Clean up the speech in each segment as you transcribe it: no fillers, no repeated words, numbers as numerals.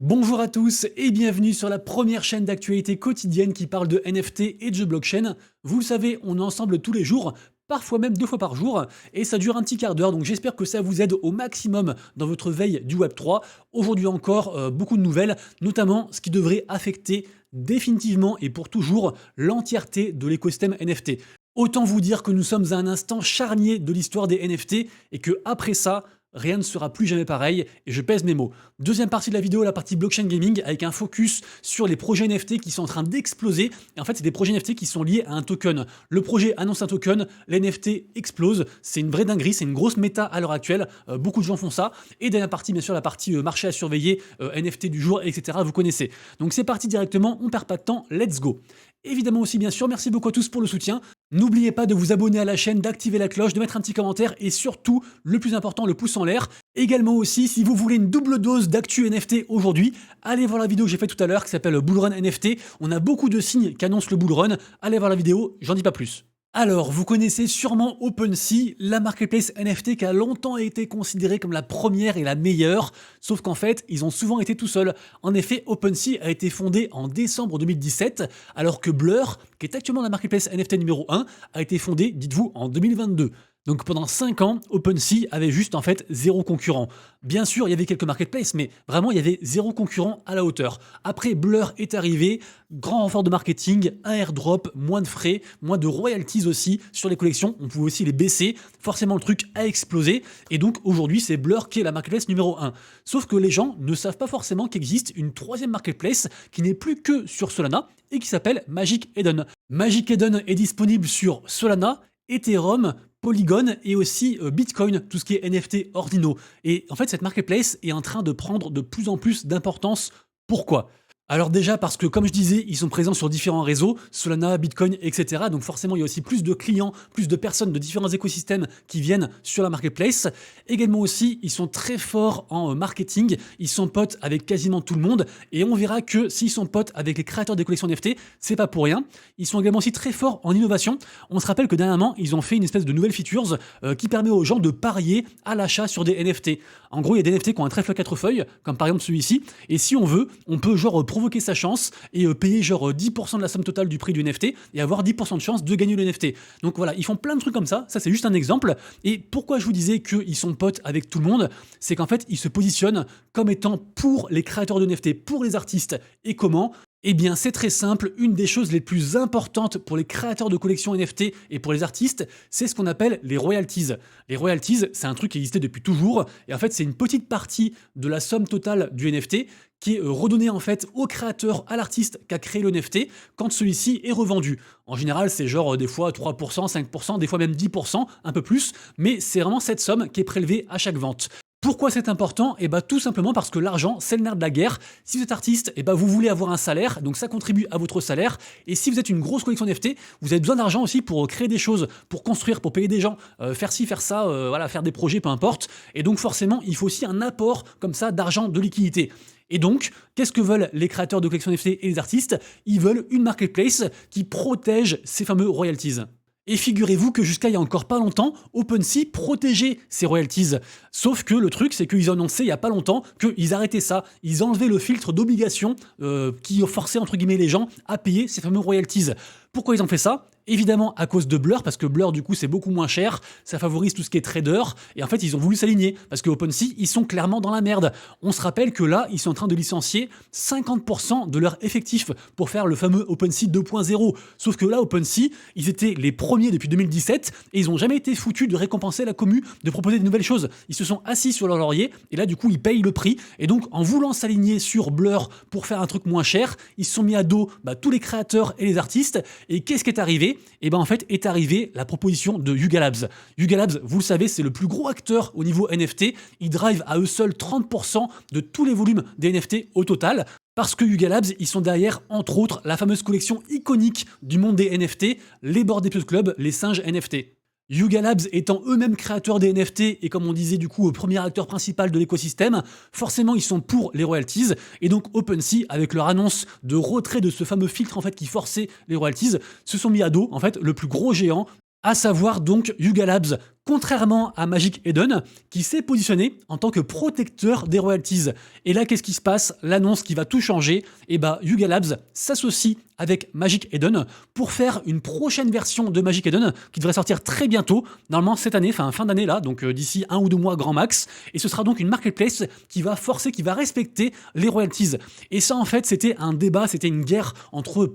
Bonjour à tous et bienvenue sur la première chaîne d'actualité quotidienne qui parle de NFT et de jeux blockchain. Vous le savez, on est ensemble tous les jours, parfois même 2 fois par jour, et ça dure un petit quart d'heure, donc j'espère que ça vous aide au maximum dans votre veille du Web3. Aujourd'hui encore, beaucoup de nouvelles, notamment ce qui devrait affecter définitivement et pour toujours l'entièreté de l'écosystème NFT. Autant vous dire que nous sommes à un instant charnier de l'histoire des NFT et que après ça, rien ne sera plus jamais pareil, et je pèse mes mots. Deuxième partie de la vidéo, la partie blockchain gaming, avec un focus sur les projets NFT qui sont en train d'exploser. Et en fait, c'est des projets NFT qui sont liés à un token. Le projet annonce un token, l'NFT explose. C'est une vraie dinguerie, c'est une grosse méta à l'heure actuelle. Beaucoup de gens font ça. Et dernière partie, bien sûr, la partie marché à surveiller, NFT du jour, etc. Vous connaissez. Donc c'est parti directement, on perd pas de temps, let's go. Évidemment aussi, bien sûr, merci beaucoup à tous pour le soutien. N'oubliez pas de vous abonner à la chaîne, d'activer la cloche, de mettre un petit commentaire et surtout, le plus important, le pouce en l'air. Également aussi, si vous voulez une double dose d'actu NFT aujourd'hui, allez voir la vidéo que j'ai faite tout à l'heure qui s'appelle Bull Run NFT. On a beaucoup de signes qui annoncent le Bull Run. Allez voir la vidéo, j'en dis pas plus. Alors, vous connaissez sûrement OpenSea, la marketplace NFT qui a longtemps été considérée comme la première et la meilleure, sauf qu'en fait, ils ont souvent été tout seuls. En effet, OpenSea a été fondé en décembre 2017, alors que Blur, qui est actuellement la marketplace NFT numéro 1, a été fondée, dites-vous, en 2022. Donc pendant 5 ans, OpenSea avait juste en fait zéro concurrent. Bien sûr, il y avait quelques marketplaces, mais vraiment, il y avait zéro concurrent à la hauteur. Après, Blur est arrivé, grand renfort de marketing, un airdrop, moins de frais, moins de royalties aussi sur les collections. On pouvait aussi les baisser. Forcément, le truc a explosé. Et donc, aujourd'hui, c'est Blur qui est la marketplace numéro 1. Sauf que les gens ne savent pas forcément qu'existe une troisième marketplace qui n'est plus que sur Solana et qui s'appelle Magic Eden. Magic Eden est disponible sur Solana, Ethereum, Polygon et aussi Bitcoin, tout ce qui est NFT ordinaux. Et en fait, cette marketplace est en train de prendre de plus en plus d'importance. Pourquoi ? Alors déjà parce que, comme je disais, ils sont présents sur différents réseaux, Solana, Bitcoin, etc. Donc forcément, il y a aussi plus de clients, plus de personnes de différents écosystèmes qui viennent sur la marketplace. Également aussi, ils sont très forts en marketing, ils sont potes avec quasiment tout le monde, et on verra que s'ils sont potes avec les créateurs des collections NFT, c'est pas pour rien. Ils sont également aussi très forts en innovation. On se rappelle que dernièrement, ils ont fait une espèce de nouvelle features qui permet aux gens de parier à l'achat sur des NFT. En gros, il y a des NFT qui ont un trèfle à 4 feuilles, comme par exemple celui-ci, et si on veut, on peut genre provoquer sa chance et payer genre 10% de la somme totale du prix du NFT et avoir 10% de chance de gagner le NFT. Donc voilà, ils font plein de trucs comme ça c'est juste un exemple. Et pourquoi je vous disais qu'ils sont potes avec tout le monde, c'est qu'en fait, ils se positionnent comme étant pour les créateurs de NFT, pour les artistes. Et comment ? Eh bien, c'est très simple, une des choses les plus importantes pour les créateurs de collections NFT et pour les artistes, c'est ce qu'on appelle les royalties. Les royalties, c'est un truc qui existait depuis toujours, et en fait, c'est une petite partie de la somme totale du NFT qui est redonnée en fait au créateur, à l'artiste qui a créé le NFT quand celui-ci est revendu. En général, c'est genre des fois 3%, 5%, des fois même 10%, un peu plus, mais c'est vraiment cette somme qui est prélevée à chaque vente. Pourquoi c'est important ? Eh bah tout simplement parce que l'argent, c'est le nerf de la guerre. Si vous êtes artiste, eh bah vous voulez avoir un salaire, donc ça contribue à votre salaire. Et si vous êtes une grosse collection NFT, vous avez besoin d'argent aussi pour créer des choses, pour construire, pour payer des gens, faire ci, faire ça, voilà, faire des projets, peu importe. Et donc forcément, il faut aussi un apport comme ça d'argent, de liquidité. Et donc, qu'est-ce que veulent les créateurs de collections NFT et les artistes ? Ils veulent une marketplace qui protège ces fameux royalties. Et figurez-vous que jusqu'à il y a encore pas longtemps, OpenSea protégeait ses royalties. Sauf que le truc, c'est qu'ils ont annoncé il y a pas longtemps qu'ils arrêtaient ça. Ils enlevaient le filtre d'obligation qui forçait entre guillemets les gens à payer ces fameux royalties. Pourquoi ils ont fait ça ? Évidemment à cause de Blur, parce que Blur du coup c'est beaucoup moins cher, ça favorise tout ce qui est trader, et en fait ils ont voulu s'aligner, parce que OpenSea ils sont clairement dans la merde. On se rappelle que là ils sont en train de licencier 50% de leur effectif pour faire le fameux OpenSea 2.0. Sauf que là OpenSea, ils étaient les premiers depuis 2017, et ils n'ont jamais été foutus de récompenser la commu, de proposer de nouvelles choses. Ils se sont assis sur leur laurier, et là du coup ils payent le prix, et donc en voulant s'aligner sur Blur pour faire un truc moins cher, ils se sont mis à dos tous les créateurs et les artistes, et qu'est-ce qui est arrivé ? Et ben en fait est arrivée la proposition de Yuga Labs. Yuga Labs, vous le savez, c'est le plus gros acteur au niveau NFT. Ils drive à eux seuls 30% de tous les volumes des NFT au total. Parce que Yuga Labs, ils sont derrière, entre autres, la fameuse collection iconique du monde des NFT, les Bored Ape Club, les singes NFT. Yuga Labs étant eux-mêmes créateurs des NFT et comme on disait du coup premier acteur principal de l'écosystème, forcément ils sont pour les royalties et donc OpenSea avec leur annonce de retrait de ce fameux filtre en fait qui forçait les royalties se sont mis à dos en fait le plus gros géant, à savoir donc Yuga Labs. Contrairement à Magic Eden, qui s'est positionné en tant que protecteur des royalties. Et là, qu'est-ce qui se passe? L'annonce qui va tout changer, et bah Yuga Labs s'associe avec Magic Eden pour faire une prochaine version de Magic Eden qui devrait sortir très bientôt, normalement cette année, fin d'année là, donc d'ici 1 ou 2 mois grand max. Et ce sera donc une marketplace qui va forcer, qui va respecter les royalties. Et ça en fait c'était un débat, c'était une guerre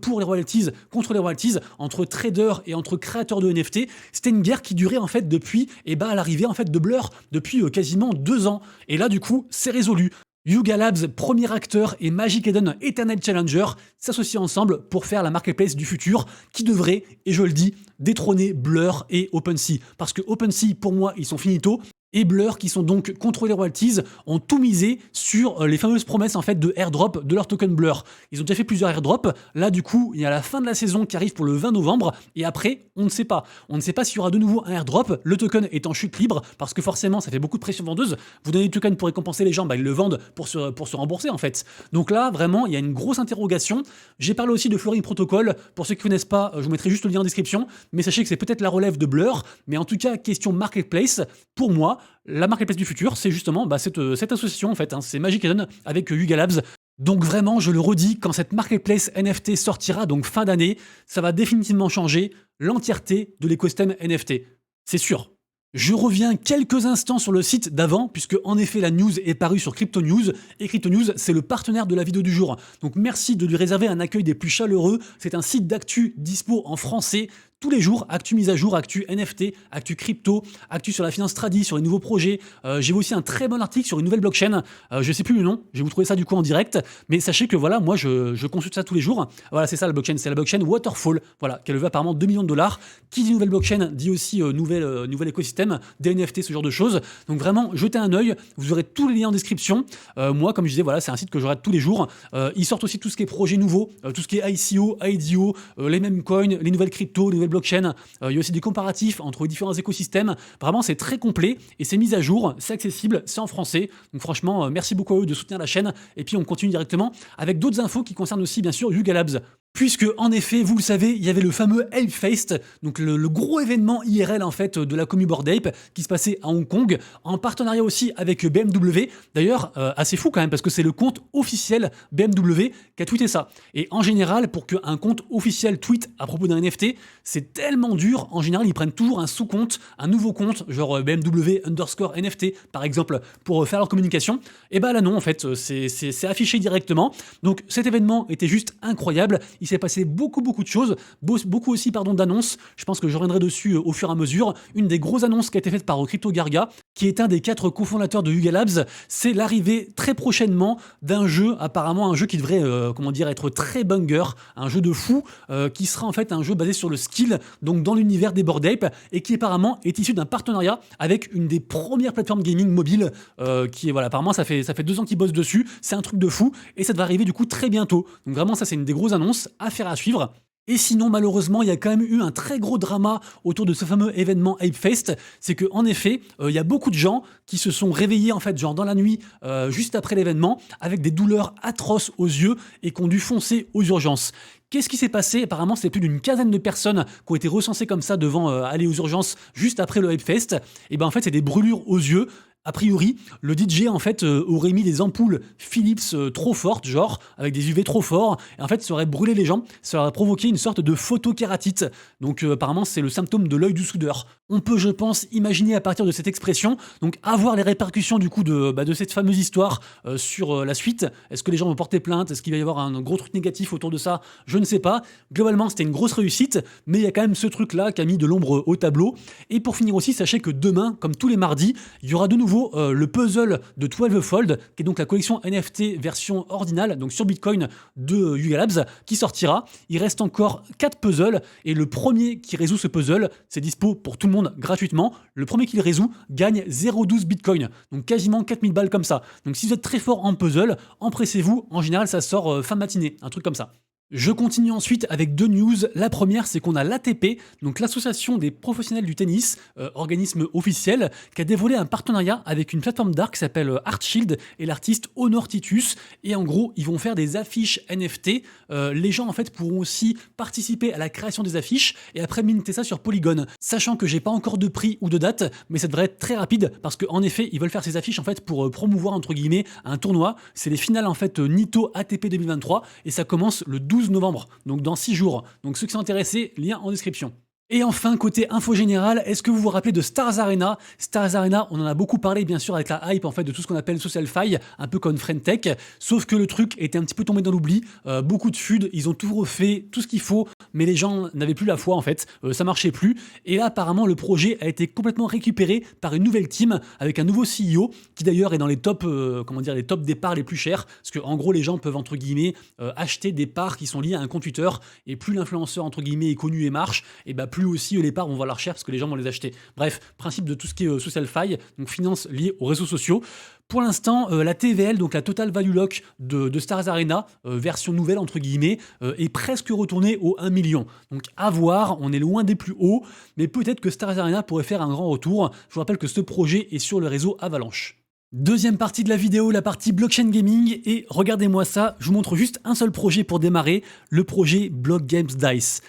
pour les royalties, contre les royalties, entre traders et entre créateurs de NFT. C'était une guerre qui durait en fait depuis à l'arrivée en fait de Blur, depuis quasiment 2 ans. Et là du coup c'est résolu. Yuga Labs, premier acteur, et Magic Eden, Eternal Challenger, s'associent ensemble pour faire la marketplace du futur qui devrait, et je le dis, détrôner Blur et OpenSea. Parce que OpenSea, pour moi, ils sont finito. Et Blur, qui sont donc contre les royalties, ont tout misé sur les fameuses promesses en fait de airdrop de leur token Blur. Ils ont déjà fait plusieurs airdrops. Là, du coup, il y a la fin de la saison qui arrive pour le 20 novembre. Et après, on ne sait pas. On ne sait pas s'il y aura de nouveau un airdrop. Le token est en chute libre parce que forcément, ça fait beaucoup de pression vendeuse. Vous donnez du token pour récompenser les gens, bah, ils le vendent pour se rembourser en fait. Donc là, vraiment, il y a une grosse interrogation. J'ai parlé aussi de Flooring Protocol. Pour ceux qui ne connaissent pas, je vous mettrai juste le lien en description. Mais sachez que c'est peut-être la relève de Blur. Mais en tout cas, question marketplace, pour moi, la marketplace du futur, c'est justement cette association en fait, hein, c'est Magic Eden avec Yuga Labs. Donc vraiment, je le redis, quand cette marketplace NFT sortira, donc fin d'année, ça va définitivement changer l'entièreté de l'écosystème NFT. C'est sûr. Je reviens quelques instants sur le site d'avant, puisque en effet la news est parue sur Crypto News, et Crypto News c'est le partenaire de la vidéo du jour. Donc merci de lui réserver un accueil des plus chaleureux, c'est un site d'actu dispo en français, tous les jours, actu mise à jour, actu NFT, actu crypto, actu sur la finance tradi, sur les nouveaux projets. J'ai vu aussi un très bon article sur une nouvelle blockchain, je sais plus le nom, je vais vous trouver ça du coup en direct, mais sachez que voilà, moi je consulte ça tous les jours. Voilà, c'est ça la blockchain, c'est la blockchain Waterfall, voilà, qui a levé apparemment 2 millions de dollars. Qui dit nouvelle blockchain dit aussi nouvel écosystème, des NFT, ce genre de choses. Donc vraiment, jetez un œil, vous aurez tous les liens en description. Moi, comme je disais, voilà, c'est un site que je regarde tous les jours. Ils sortent aussi tout ce qui est projets nouveaux, tout ce qui est ICO, IDO, les mêmes coins, les nouvelles cryptos, les nouvelles blockchains. Il y a aussi des comparatifs entre les différents écosystèmes. Vraiment, c'est très complet et c'est mis à jour, c'est accessible, c'est en français. Donc franchement, merci beaucoup à eux de soutenir la chaîne. Et puis on continue directement avec d'autres infos qui concernent aussi bien sûr Yuga Labs. Puisque, en effet, vous le savez, il y avait le fameux Ape Fest, donc le gros événement IRL en fait de la commu Bored Ape qui se passait à Hong Kong, en partenariat aussi avec BMW. D'ailleurs, assez fou quand même, parce que c'est le compte officiel BMW qui a tweeté ça. Et en général, pour qu'un compte officiel tweet à propos d'un NFT, c'est tellement dur. En général, ils prennent toujours un sous-compte, un nouveau compte, genre BMW_NFT, par exemple, pour faire leur communication. Et bah là non, en fait, c'est affiché directement. Donc cet événement était juste incroyable. Il s'est passé beaucoup de choses, beaucoup aussi d'annonces. Je pense que je reviendrai dessus au fur et à mesure. Une des grosses annonces qui a été faite par Crypto Garga, qui est un des 4 cofondateurs de Yuga Labs, c'est l'arrivée très prochainement d'un jeu, apparemment un jeu qui devrait être très banger, un jeu de fou, qui sera en fait un jeu basé sur le skill, donc dans l'univers des Bored Ape, et qui apparemment est issu d'un partenariat avec une des premières plateformes gaming mobiles, qui est voilà, apparemment ça fait 2 ans qu'ils bossent dessus, c'est un truc de fou, et ça devrait arriver du coup très bientôt. Donc vraiment ça c'est une des grosses annonces. Affaire à suivre. Et sinon, malheureusement, il y a quand même eu un très gros drama autour de ce fameux événement Ape Fest. C'est que, en effet, il y a beaucoup de gens qui se sont réveillés, en fait, genre dans la nuit, juste après l'événement, avec des douleurs atroces aux yeux et qui ont dû foncer aux urgences. Qu'est-ce qui s'est passé? Apparemment, c'est plus d'une quinzaine de personnes qui ont été recensées comme ça devant aller aux urgences juste après le Ape Fest. Et ben, en fait, c'est des brûlures aux yeux. A priori, le DJ en fait aurait mis des ampoules Philips trop fortes, genre avec des UV trop forts, et en fait ça aurait brûlé les gens, ça aurait provoqué une sorte de photokératite. Donc apparemment c'est le symptôme de l'œil du soudeur. On peut, je pense, imaginer à partir de cette expression, donc avoir les répercussions du coup de cette fameuse histoire sur la suite. Est-ce que les gens vont porter plainte? Est-ce qu'il va y avoir un gros truc négatif autour de ça? Je ne sais pas. Globalement, c'était une grosse réussite, mais il y a quand même ce truc-là qui a mis de l'ombre au tableau. Et pour finir aussi, sachez que demain, comme tous les mardis, il y aura de nouveau le puzzle de 12 Fold, qui est donc la collection NFT version ordinale, donc sur Bitcoin de Yuga Labs, qui sortira. Il reste encore 4 puzzles, et le premier qui résout ce puzzle, c'est dispo pour tout le monde gratuitement. Le premier qui le résout gagne 0,12 Bitcoin, donc quasiment 4000 balles comme ça. Donc si vous êtes très fort en puzzle, empressez-vous, en général ça sort fin de matinée, un truc comme ça. Je continue ensuite avec deux news. La première, c'est qu'on a l'ATP, donc l'association des professionnels du tennis, organisme officiel, qui a dévoilé un partenariat avec une plateforme d'art qui s'appelle Artshield et l'artiste Honor Titus. Et en gros, ils vont faire des affiches NFT. Les gens en fait pourront aussi participer à la création des affiches et après minter ça sur Polygon. Sachant que j'ai pas encore de prix ou de date, mais ça devrait être très rapide parce qu'en effet, ils veulent faire ces affiches en fait pour promouvoir entre guillemets un tournoi. C'est les finales en fait Nito ATP 2023 et ça commence le 12 novembre, donc dans 6 jours. Donc ceux qui sont intéressés, lien en description. Et enfin, côté info générale, est-ce que vous vous rappelez de Stars Arena? Stars Arena, on en a beaucoup parlé bien sûr avec la hype en fait de tout ce qu'on appelle Social Fi, un peu comme Friendtech, sauf que le truc était un petit peu tombé dans l'oubli, beaucoup de FUD, ils ont tout refait, tout ce qu'il faut, mais les gens n'avaient plus la foi en fait, ça marchait plus, et là apparemment le projet a été complètement récupéré par une nouvelle team, avec un nouveau CEO, qui d'ailleurs est dans les top, les top des parts les plus chers, parce que en gros les gens peuvent entre guillemets acheter des parts qui sont liées à un compte Twitter, et plus l'influenceur entre guillemets est connu et marche, et bah plus aussi les parts vont valoir cher parce que les gens vont les acheter. Bref, principe de tout ce qui est social fi, donc finance liée aux réseaux sociaux. Pour l'instant, la TVL, donc la Total Value Lock de Stars Arena, version nouvelle entre guillemets, est presque retournée au 1 million. Donc à voir, on est loin des plus hauts, mais peut-être que Stars Arena pourrait faire un grand retour. Je vous rappelle que ce projet est sur le réseau Avalanche. Deuxième partie de la vidéo, la partie blockchain gaming, et regardez-moi ça, je vous montre juste un seul projet pour démarrer, le projet Block Games Dice.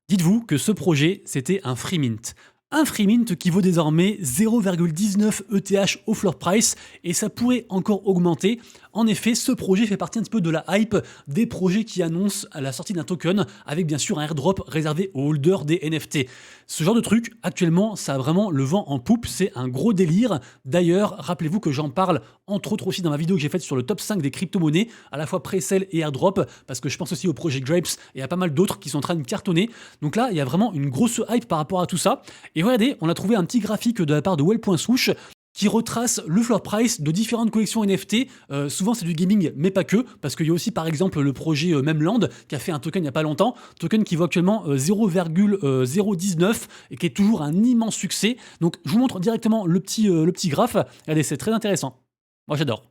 Dites-vous que ce projet, c'était un free mint. Un free mint qui vaut désormais 0,19 ETH au floor price et ça pourrait encore augmenter. En effet, ce projet fait partie un petit peu de la hype des projets qui annoncent la sortie d'un token avec bien sûr un airdrop réservé aux holders des NFT. Ce genre de truc, actuellement, ça a vraiment le vent en poupe, c'est un gros délire. D'ailleurs, rappelez-vous que j'en parle entre autres aussi dans ma vidéo que j'ai faite sur le top 5 des crypto-monnaies, à la fois pre-sale et airdrop, parce que je pense aussi au projet Grapes et à pas mal d'autres qui sont en train de cartonner. Donc là, il y a vraiment une grosse hype par rapport à tout ça. Et regardez, on a trouvé un petit graphique de la part de Well.Swoosh qui retrace le floor price de différentes collections NFT. Souvent c'est du gaming, mais pas que, parce qu'il y a aussi par exemple le projet Memland qui a fait un token il n'y a pas longtemps, token qui vaut actuellement 0,019 et qui est toujours un immense succès. Donc je vous montre directement le petit graphe. Regardez, c'est très intéressant. Moi j'adore.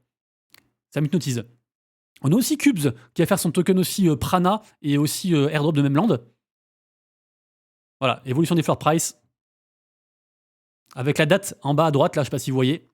Ça m'hypnotise. On a aussi Cubes qui va faire son token aussi Prana et aussi airdrop de Memland. Voilà, évolution des floor price. Avec la date en bas à droite, là, je sais pas si vous voyez.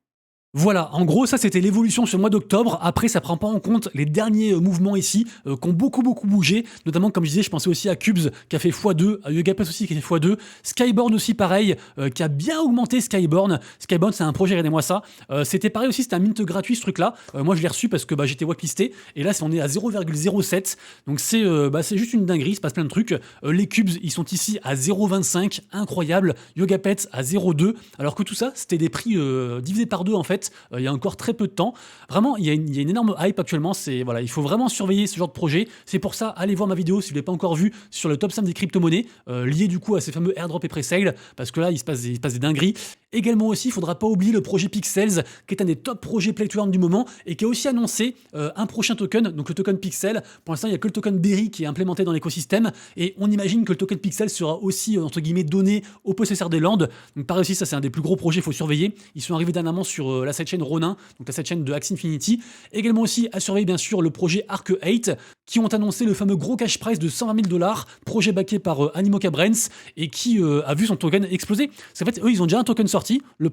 Voilà, en gros, ça c'était l'évolution sur le mois d'octobre. Après, ça prend pas en compte les derniers mouvements ici qui ont beaucoup bougé. Notamment, comme je disais, je pensais aussi à Cubes qui a fait x2, à Yugapass aussi qui a fait x2, Skyborn aussi pareil, qui a bien augmenté Skyborn. Skyborn, c'est un projet, regardez-moi ça. C'était pareil aussi, c'était un mint gratuit ce truc-là. Moi, je l'ai reçu parce que j'étais whitelisté. Et là, on est à 0,07. Donc c'est juste une dinguerie, il se passe plein de trucs. Les Cubes, ils sont ici à 0,25, incroyable. Yugapass à 0,2. Alors que tout ça, c'était des prix divisés par deux en fait. Il y a encore très peu de temps. Vraiment, il y a une énorme hype actuellement. Voilà, il faut vraiment surveiller ce genre de projet. C'est pour ça, allez voir ma vidéo si vous ne l'avez pas encore vue sur le top 5 des crypto-monnaies, lié du coup à ces fameux airdrop et pre-sale, parce que là, il se passe des dingueries. Également aussi, il ne faudra pas oublier le projet Pixels, qui est un des top projets Play to Earn du moment, et qui a aussi annoncé un prochain token, donc le token Pixel. Pour l'instant, il n'y a que le token Berry qui est implémenté dans l'écosystème, et on imagine que le token Pixel sera aussi, entre guillemets, donné aux possesseurs des landes. Donc pareil aussi, ça c'est un des plus gros projets, il faut surveiller. Ils sont arrivés dernièrement sur la sidechain Ronin, donc la sidechain de Axie Infinity. Également aussi à surveiller bien sûr le projet Arc 8, qui ont annoncé le fameux gros cash price de 120 000 $, projet backé par Animoca Brands, et qui a vu son token exploser. Parce qu'en fait, eux, ils ont déjà un token sorti, le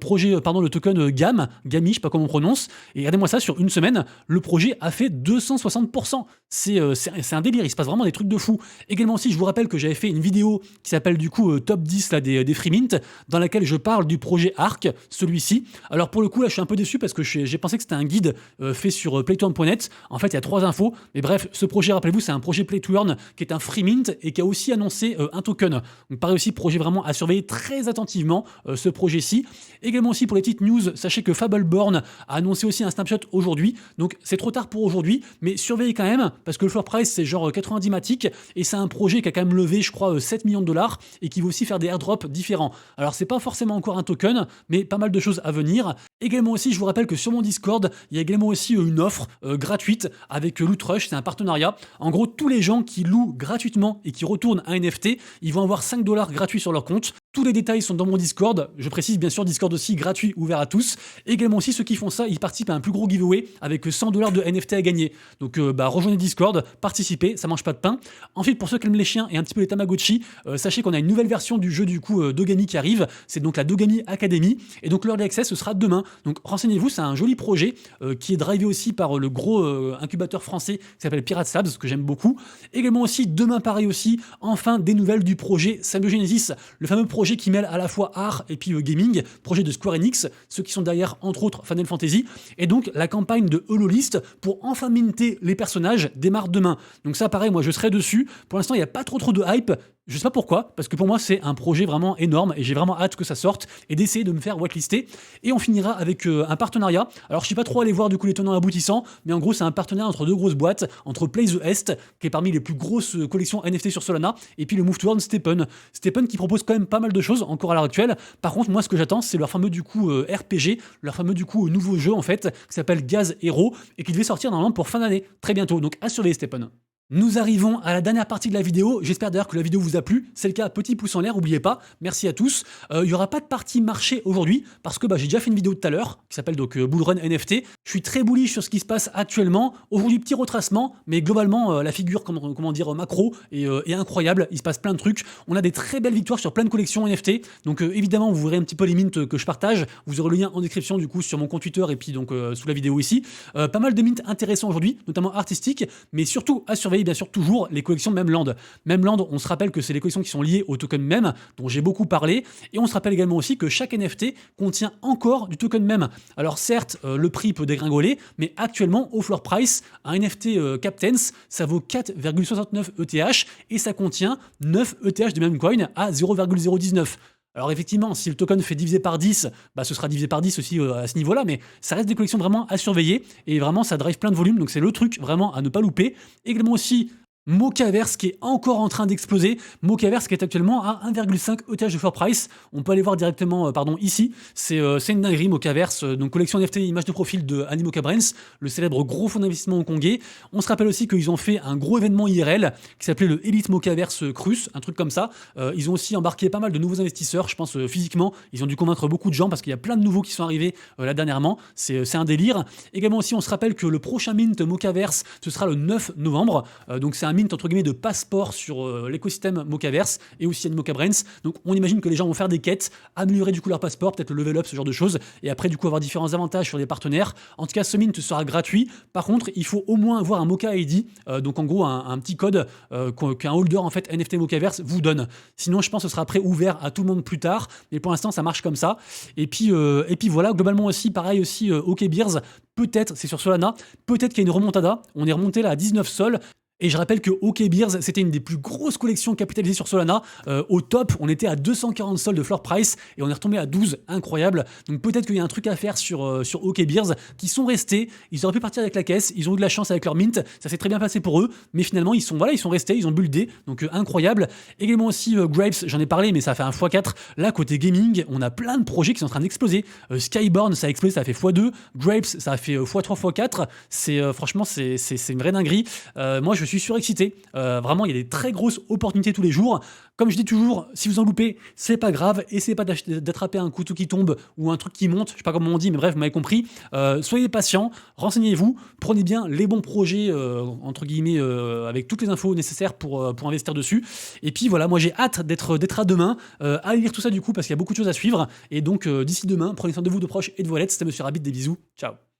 token Gami, je sais pas comment on prononce, et regardez-moi ça, sur une semaine, le projet a fait 260%. C'est un délire, il se passe vraiment des trucs de fou. Également aussi, je vous rappelle que j'avais fait une vidéo qui s'appelle du coup Top 10 là, des free mint, dans laquelle je parle du projet Arc, celui-ci. Alors pour le coup, là, je suis un peu déçu parce que j'ai pensé que c'était un guide fait sur playtoearn.net. En fait, il y a 3 infos, mais bref, ce projet, rappelez-vous, c'est un projet Play to Earn qui est un free mint et qui a aussi annoncé un token. Donc pareil aussi, projet vraiment à surveiller très attentivement, ce projet-ci. Également aussi pour les petites news, sachez que Fableborn a annoncé aussi un snapshot aujourd'hui, donc c'est trop tard pour aujourd'hui, mais surveillez quand même, parce que le floor price c'est genre 90 matic, et c'est un projet qui a quand même levé, je crois, 7 millions de $, et qui va aussi faire des airdrops différents. Alors c'est pas forcément encore un token, mais pas mal de choses à venir. Également aussi, je vous rappelle que sur mon Discord, il y a également aussi une offre gratuite avec Lootrush, c'est un partenariat. En gros, tous les gens qui louent gratuitement et qui retournent un NFT, ils vont avoir 5 $ gratuits sur leur compte. Tous les détails sont dans mon Discord. Je précise bien sûr Discord aussi gratuit, ouvert à tous. Et également aussi ceux qui font ça, ils participent à un plus gros giveaway avec 100 $ de NFT à gagner. Donc rejoignez Discord, participez, ça mange pas de pain. Ensuite pour ceux qui aiment les chiens et un petit peu les Tamagotchi, sachez qu'on a une nouvelle version du jeu du coup Dogami qui arrive. C'est donc la Dogami Academy. Et donc l'early access ce sera demain. Donc renseignez-vous, c'est un joli projet qui est drivé aussi par le gros incubateur français qui s'appelle Pirates Labs, que j'aime beaucoup. Également aussi demain pareil aussi, enfin des nouvelles du projet Symbiogenesis, le fameux projet qui mêle à la fois art et puis gaming, projet de Square Enix, ceux qui sont derrière entre autres Final Fantasy, et donc la campagne de Hololist pour enfin minter les personnages démarre demain. Donc ça pareil, moi je serai dessus. Pour l'instant il n'y a pas trop de hype. Je sais pas pourquoi, parce que pour moi c'est un projet vraiment énorme et j'ai vraiment hâte que ça sorte et d'essayer de me faire whitelister. Et on finira avec un partenariat. Alors je suis pas trop allé voir du coup les tenants aboutissants, mais en gros c'est un partenariat entre deux grosses boîtes, entre Play the Est, qui est parmi les plus grosses collections NFT sur Solana, et puis le Move to Earn Stephen. Stephen qui propose quand même pas mal de choses encore à l'heure actuelle. Par contre moi ce que j'attends c'est leur fameux du coup RPG, leur fameux du coup nouveau jeu en fait, qui s'appelle Gaz Hero et qui devait sortir normalement pour fin d'année, très bientôt. Donc à surveiller Stephen. Nous arrivons à la dernière partie de la vidéo. J'espère d'ailleurs que la vidéo vous a plu. C'est le cas, petit pouce en l'air, n'oubliez pas. Merci à tous. Il n'y aura pas de partie marché aujourd'hui parce que j'ai déjà fait une vidéo tout à l'heure qui s'appelle donc Bull Run NFT. Je suis très bullish sur ce qui se passe actuellement. Aujourd'hui, petit retracement, mais globalement, la figure, comment dire, macro est incroyable. Il se passe plein de trucs. On a des très belles victoires sur plein de collections NFT. Donc évidemment, vous verrez un petit peu les mints que je partage. Vous aurez le lien en description du coup sur mon compte Twitter et puis donc sous la vidéo ici. Pas mal de mints intéressants aujourd'hui, notamment artistiques, mais surtout à surveiller bien sûr toujours les collections Memland. Memland, on se rappelle que c'est les collections qui sont liées au token MEM, dont j'ai beaucoup parlé, et on se rappelle également aussi que chaque NFT contient encore du token MEM. Alors certes, le prix peut dégringoler, mais actuellement, au floor price, un NFT Captains, ça vaut 4,69 ETH, et ça contient 9 ETH de Memcoin à 0,019. Alors effectivement, si le token fait diviser par 10, ce sera divisé par 10 aussi à ce niveau-là, mais ça reste des collections vraiment à surveiller, et vraiment ça drive plein de volume, donc c'est le truc vraiment à ne pas louper. Également aussi, Mocaverse qui est encore en train d'exploser. Mocaverse qui est actuellement à 1,5 ETH de floor price. On peut aller voir directement ici. C'est une dinguerie, Mocaverse. Donc collection NFT image de profil de Animoca Brands, le célèbre gros fonds d'investissement hongkongais. On se rappelle aussi qu'ils ont fait un gros événement IRL qui s'appelait le Elite Mocaverse Cruise, un truc comme ça. Ils ont aussi embarqué pas mal de nouveaux investisseurs, je pense physiquement. Ils ont dû convaincre beaucoup de gens parce qu'il y a plein de nouveaux qui sont arrivés là dernièrement. C'est un délire. Également aussi, on se rappelle que le prochain mint Mocaverse, ce sera le 9 novembre. Donc c'est un mint entre guillemets de passeport sur l'écosystème Mocaverse et aussi Animoca Brands. Donc on imagine que les gens vont faire des quêtes, améliorer du coup leur passeport, peut-être le level up, ce genre de choses, et après du coup avoir différents avantages sur les partenaires. En tout cas, ce mint sera gratuit. Par contre, il faut au moins avoir un Moca ID, donc en gros un petit code qu'un holder en fait NFT Mocaverse vous donne. Sinon, je pense que ce sera après ouvert à tout le monde plus tard, mais pour l'instant ça marche comme ça. Et puis voilà, globalement aussi, pareil aussi, OK Beers, peut-être, c'est sur Solana, peut-être qu'il y a une remontada. On est remonté là à 19 sols. Et je rappelle que OK Beers, c'était une des plus grosses collections capitalisées sur Solana. Au top, on était à 240 sols de floor price et on est retombé à 12. Incroyable. Donc peut-être qu'il y a un truc à faire sur OK Beers qui sont restés. Ils auraient pu partir avec la caisse. Ils ont eu de la chance avec leur mint. Ça s'est très bien passé pour eux. Mais finalement, ils sont restés. Ils ont buildé. Donc incroyable. Également aussi Grapes, j'en ai parlé, mais ça a fait un x4. Là, côté gaming, on a plein de projets qui sont en train d'exploser. Skyborn, ça a explosé, ça a fait x2. Grapes, ça a fait x3, x4. Franchement, c'est une vraie dinguerie. Moi, je suis surexcité. Vraiment, il y a des très grosses opportunités tous les jours. Comme je dis toujours, si vous en loupez, c'est pas grave. Essayez pas d'attraper un couteau qui tombe ou un truc qui monte. Je sais pas comment on dit, mais bref, vous m'avez compris. Soyez patient, renseignez-vous, prenez bien les bons projets, entre guillemets, avec toutes les infos nécessaires pour investir dessus. Et puis voilà, moi j'ai hâte d'être à demain. Allez lire tout ça du coup, parce qu'il y a beaucoup de choses à suivre. Et donc, d'ici demain, prenez soin de vous, de proches et de vos lettres. C'était Monsieur Rabbit, des bisous. Ciao.